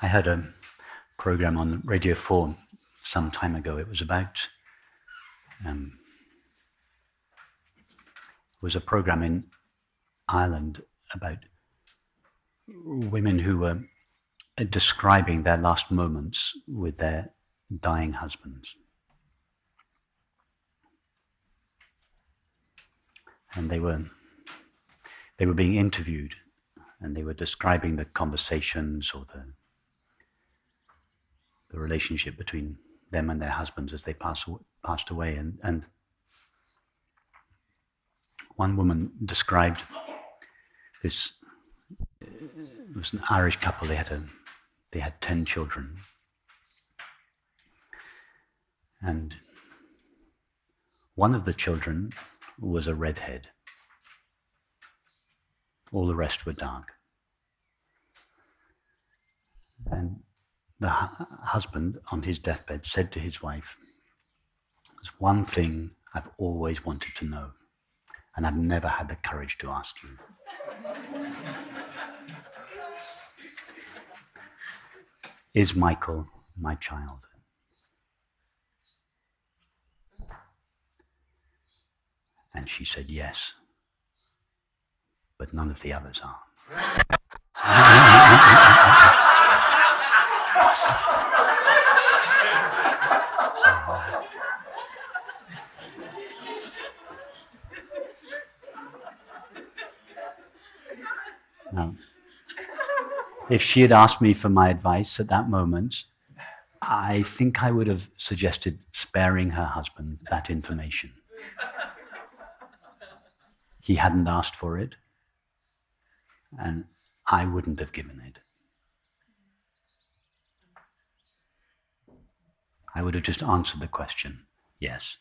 I heard a program on Radio 4 some time ago. It was about, was a program in Ireland about women who were describing their last moments with their dying husbands. And they were being interviewed, and they were describing the conversations or the relationship between them and their husbands as they passed away. And one woman described this. It was an Irish couple. They had 10 children, and one of the children was a redhead. All the rest were dark. And the husband on his deathbed said to his wife, "There's one thing I've always wanted to know, and I've never had the courage to ask you." Is Michael my child? And she said yes, but none of the others are. Now, if she had asked me for my advice at that moment, I think I would have suggested sparing her husband that information. He hadn't asked for it, and I wouldn't have given it. I would have just answered the question, yes.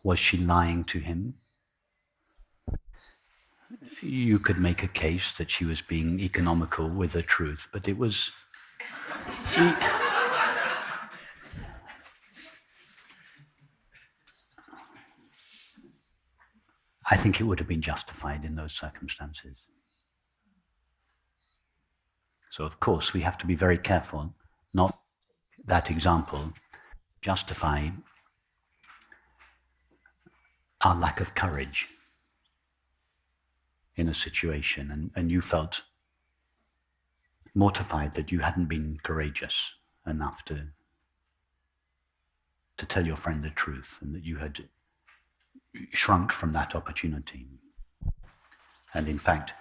Was she lying to him? You could make a case that she was being economical with the truth, but it was... I think it would have been justified in those circumstances. So of course we have to be very careful not that example justify our lack of courage in a situation, and you felt mortified that you hadn't been courageous enough to tell your friend the truth, and that you had shrunk from that opportunity. And in fact,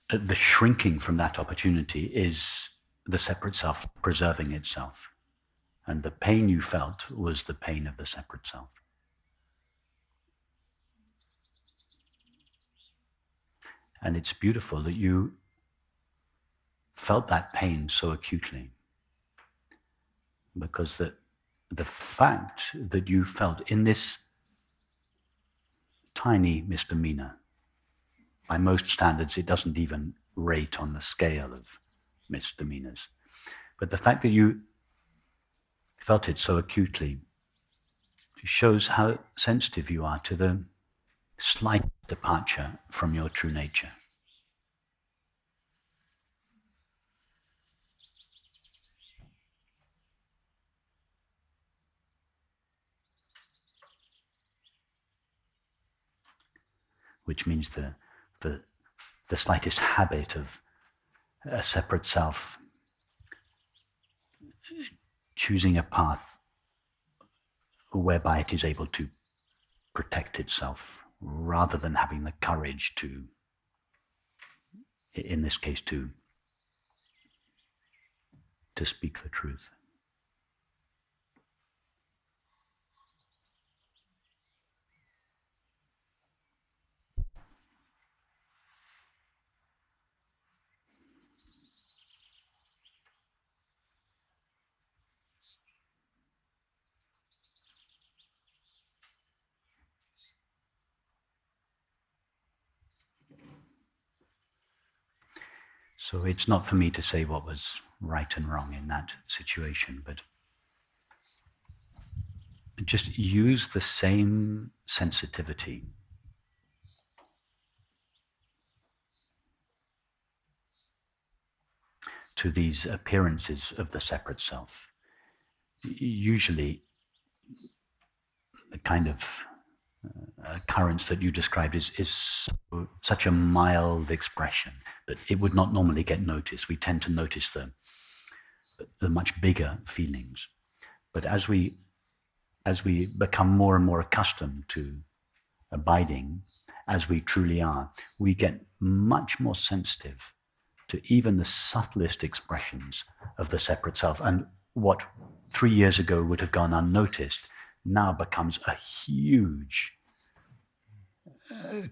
the shrinking from that opportunity is the separate self preserving itself. And the pain you felt was the pain of the separate self. And it's beautiful that you felt that pain so acutely, because the fact that you felt in this tiny misdemeanor, by most standards it doesn't even rate on the scale of misdemeanors, but the fact that you felt it so acutely shows how sensitive you are to the slight departure from your true nature. Which means the slightest habit of a separate self choosing a path whereby it is able to protect itself, rather than having the courage to, in this case, to speak the truth. So it's not for me to say what was right and wrong in that situation, but just use the same sensitivity to these appearances of the separate self. Usually, the kind of occurrence that you described is such a mild expression that it would not normally get noticed. We tend to notice the much bigger feelings. But as we become more and more accustomed to abiding as we truly are, we get much more sensitive to even the subtlest expressions of the separate self. And what 3 years ago would have gone unnoticed now becomes a huge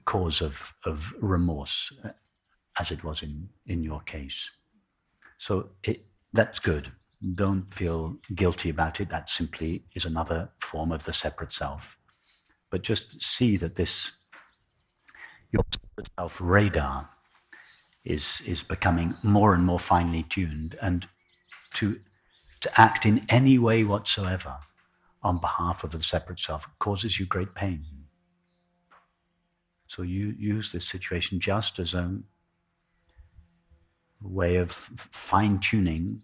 cause of remorse, as it was in your case. So that's good. Don't feel guilty about it. That simply is another form of the separate self. But just see that your separate self radar is becoming more and more finely tuned, and to act in any way whatsoever on behalf of the separate self causes you great pain. So you use this situation just as a way of fine-tuning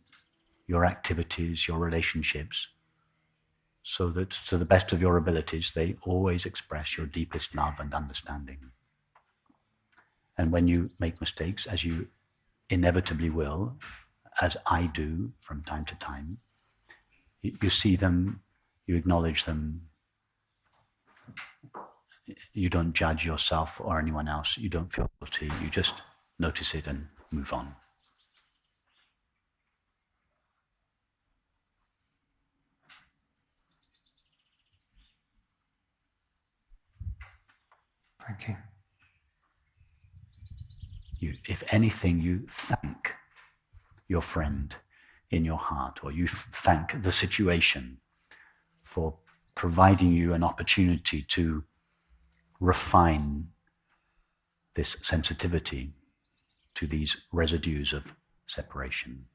your activities, your relationships, so that to the best of your abilities, they always express your deepest love and understanding. And when you make mistakes, as you inevitably will, as I do from time to time, you see them, you acknowledge them. You don't judge yourself or anyone else. You don't feel guilty. You just notice it and move on. Thank you. If anything, you thank your friend in your heart, or you thank the situation for providing you an opportunity to refine this sensitivity to these residues of separation.